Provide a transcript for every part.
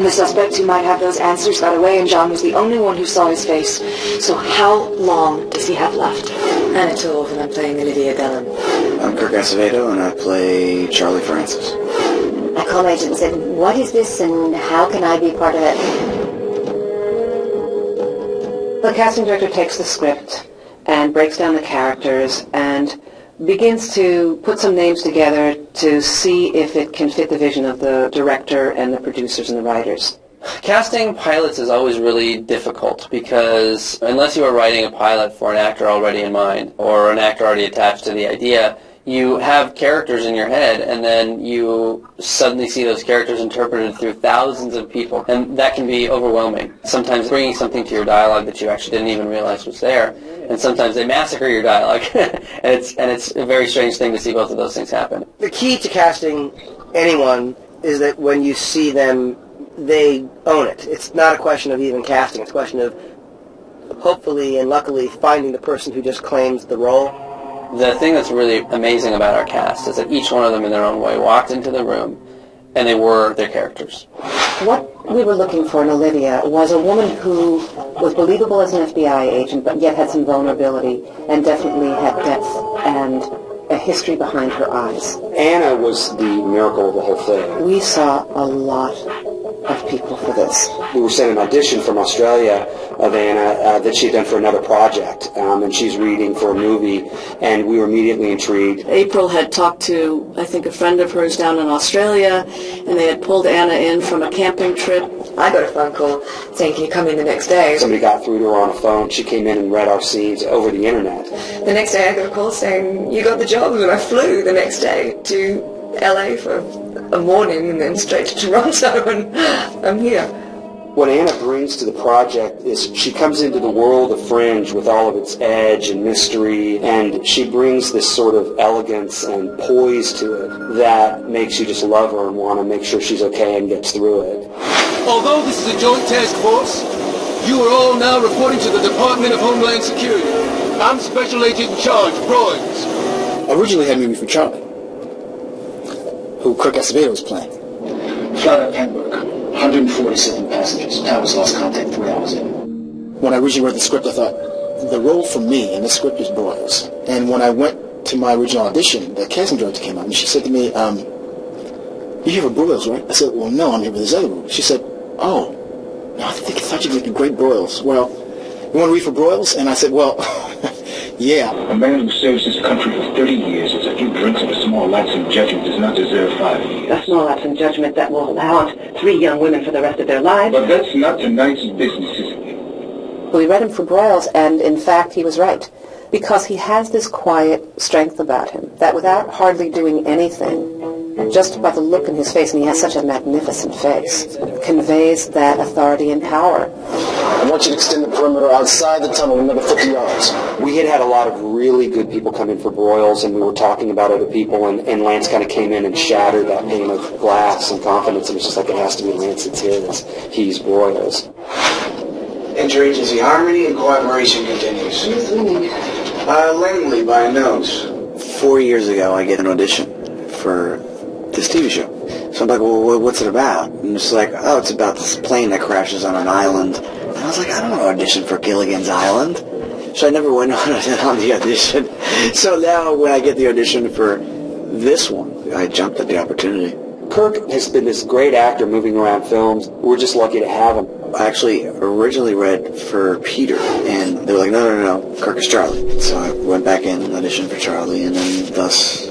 And the suspect who might have those answers got away, and John was the only one who saw his face. So how long does he have left? Anna Torv, and I'm playing Olivia Dillon. I'm Kirk Acevedo, and I play Charlie Francis. I called my agent and said, what is this, and how can I be part of it? The casting director takes the script and breaks down the characters and begins to put some names together to see if it can fit the vision of the director and the producers and the writers. Casting pilots is always really difficult because unless you are writing a pilot for an actor already in mind or an actor already attached to the idea, you have characters in your head and then you suddenly see those characters interpreted through thousands of people, and that can be overwhelming. Sometimes bringing something to your dialogue that you actually didn't even realize was there, and sometimes they massacre your dialogue. and it's a very strange thing to see both of those things happen. The key to casting anyone is that when you see them, they own it. It's not a question of even casting. It's a question of hopefully and luckily finding the person who just claims the role. The thing that's really amazing about our cast is that each one of them in their own way walked into the room and they were their characters. What we were looking for in Olivia was a woman who was believable as an FBI agent but yet had some vulnerability and definitely had depth and a history behind her eyes. Anna was the miracle of the whole thing. We saw a lot of people for this. We were sent an audition from Australia of Anna that she had done for another project, and she's reading for a movie, and we were immediately intrigued. April had talked to, I think, a friend of hers down in Australia, and they had pulled Anna in from a camping trip. I got a phone call saying, can you come in the next day? Somebody got through to her on a phone. She came in and read our scenes over the internet. The next day I got a call saying, you got the job, and I flew the next day to LA for a morning and then straight to Toronto, and I'm here. What Anna brings to the project is she comes into the world of Fringe with all of its edge and mystery, and she brings this sort of elegance and poise to it that makes you just love her and want to make sure she's okay and gets through it. Although this is a joint task force, you are all now reporting to the Department of Homeland Security. I'm Special Agent in charge, Broyles. Originally had me for Charlie, who Kirk Acevedo was playing. Flight out of Hamburg, 147 passengers. Towers lost contact 3 hours in. When I originally read the script, I thought, the role for me in the script is Broyles. And when I went to my original audition, the casting director came out and she said to me, you're here for Broyles, right? I said, well, no, I'm here for this other role. She said, oh, no, I thought you'd be great Broyles. Well, you want to read for Broyles? And I said, well, yeah. A man who serves his country for 30 years as a few drinks and a small lapse in judgment does not deserve 5 years. A small lapse in judgment that will haunt 3 young women for the rest of their lives. But that's not tonight's business, is it? We read him for Broyles, and in fact he was right, because he has this quiet strength about him that without hardly doing anything, just by the look in his face, and he has such a magnificent face, conveys that authority and power. I want you to extend the perimeter outside the tunnel another 50 yards. We had a lot of really good people come in for Broyles, and we were talking about other people, and Lance kind of came in and shattered that pane of glass and confidence, and it's just like, it has to be Lance, it's his. He's Broyles. Interagency harmony and cooperation continues. Langley by a nose. 4 years ago, I get an audition for this TV show. So I'm like, well, what's it about? And it's like, oh, it's about this plane that crashes on an island. And I was like, I don't want to audition for Gilligan's Island. So I never went on the audition. So now when I get the audition for this one, I jumped at the opportunity. Kirk has been this great actor moving around films. We're just lucky to have him. I actually originally read for Peter, and they were like, no, Kirk is Charlie. So I went back in and auditioned for Charlie, and then thus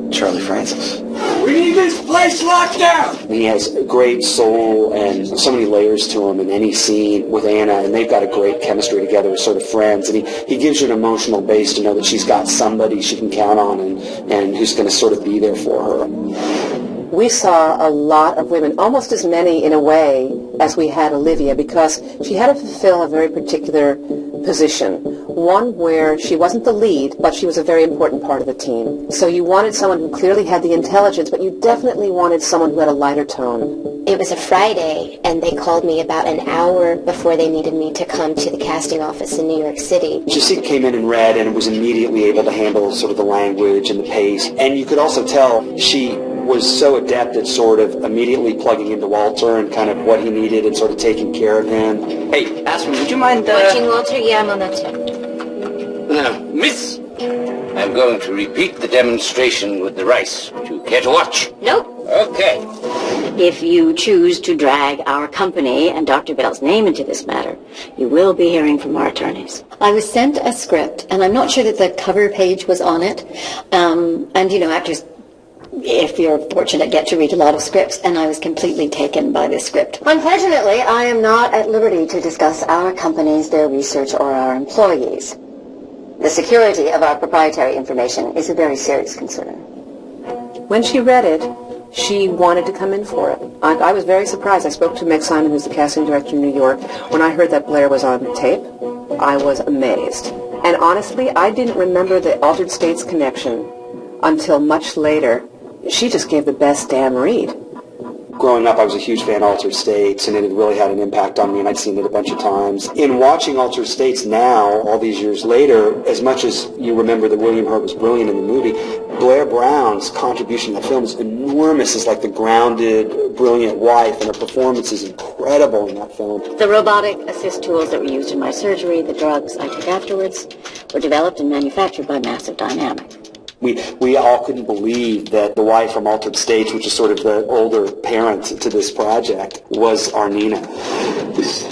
Charlie Francis. We need this place locked down! He has a great soul and so many layers to him in any scene with Anna, and they've got a great chemistry together as sort of friends, and he gives you an emotional base to know that she's got somebody she can count on and who's going to sort of be there for her. We saw a lot of women, almost as many in a way as we had Olivia, because she had to fulfill a very particular position, one where she wasn't the lead, but she was a very important part of the team. So you wanted someone who clearly had the intelligence, but you definitely wanted someone who had a lighter tone. It was a Friday, and they called me about an hour before they needed me to come to the casting office in New York City. She came in and read and was immediately able to handle sort of the language and the pace. And you could also tell she was so adept at sort of immediately plugging into Walter and kind of what he needed and sort of taking care of him. Hey, Aspen, would you mind... Watching Walter? Yeah, I'm on that too. Miss, I'm going to repeat the demonstration with the rice. Would you care to watch? Nope. Okay. If you choose to drag our company and Dr. Bell's name into this matter, you will be hearing from our attorneys. I was sent a script, and I'm not sure that the cover page was on it. And, you know, actors, if you're fortunate, get to read a lot of scripts, and I was completely taken by this script. Unfortunately, I am not at liberty to discuss our companies, their research, or our employees. The security of our proprietary information is a very serious concern. When she read it, she wanted to come in for it. I was very surprised. I spoke to Meg Simon, who's the casting director in New York. When I heard that Blair was on tape, I was amazed. And honestly, I didn't remember the Altered States connection until much later. She just gave the best damn read. Growing up, I was a huge fan of Altered States, and it had really had an impact on me, and I'd seen it a bunch of times. In watching Altered States now, all these years later, as much as you remember that William Hurt was brilliant in the movie, Blair Brown's contribution to that film is enormous as like the grounded, brilliant wife, and her performance is incredible in that film. The robotic assist tools that were used in my surgery, the drugs I took afterwards, were developed and manufactured by Massive Dynamic. We all couldn't believe that the wife from Altered States, which is sort of the older parent to this project, was our Nina. This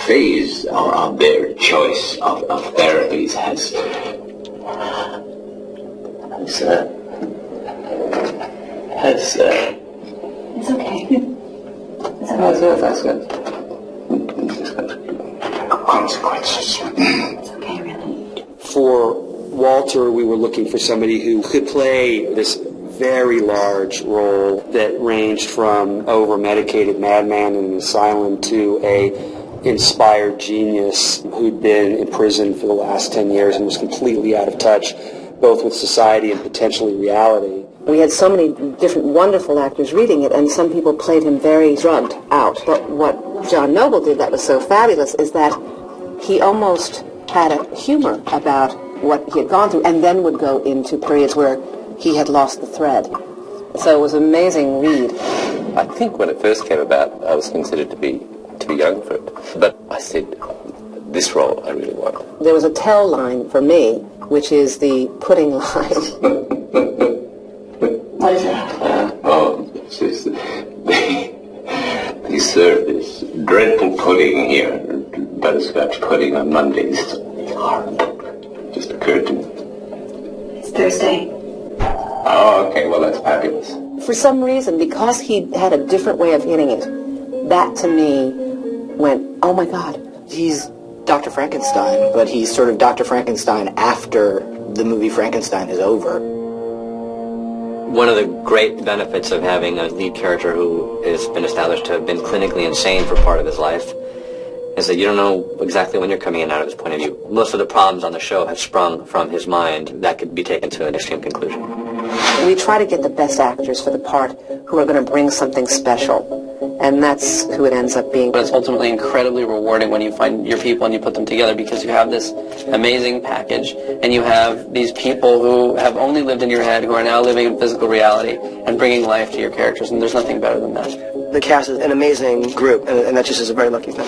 phase of their choice of therapies has It's okay. That's good. Consequences. It's okay, really. For Walter, we were looking for somebody who could play this very large role that ranged from over-medicated madman in an asylum to a inspired genius who'd been in prison for the last 10 years and was completely out of touch, both with society and potentially reality. We had so many different wonderful actors reading it, and some people played him very drugged out. But what John Noble did that was so fabulous is that he almost had a humor about what he had gone through, and then would go into periods where he had lost the thread. So it was an amazing read. I think when it first came about, I was considered to be too young for it. But I said, this role I really want. There was a tell line for me, which is the pudding line. What is it? It's just, they serve this dreadful pudding here, butterscotch pudding on Mondays. It's horrible. Just occurred to me. It's Thursday. Oh, okay, well that's fabulous. For some reason, because he had a different way of hitting it, that to me went, oh my God. He's Dr. Frankenstein, but he's sort of Dr. Frankenstein after the movie Frankenstein is over. One of the great benefits of having a lead character who has been established to have been clinically insane for part of his life is that you don't know exactly when you're coming in out of his point of view. Most of the problems on the show have sprung from his mind that could be taken to an extreme conclusion. We try to get the best actors for the part who are going to bring something special, and that's who it ends up being. But it's ultimately incredibly rewarding when you find your people and you put them together, because you have this amazing package, and you have these people who have only lived in your head, who are now living in physical reality and bringing life to your characters, and there's nothing better than that. The cast is an amazing group, and that just is a very lucky thing.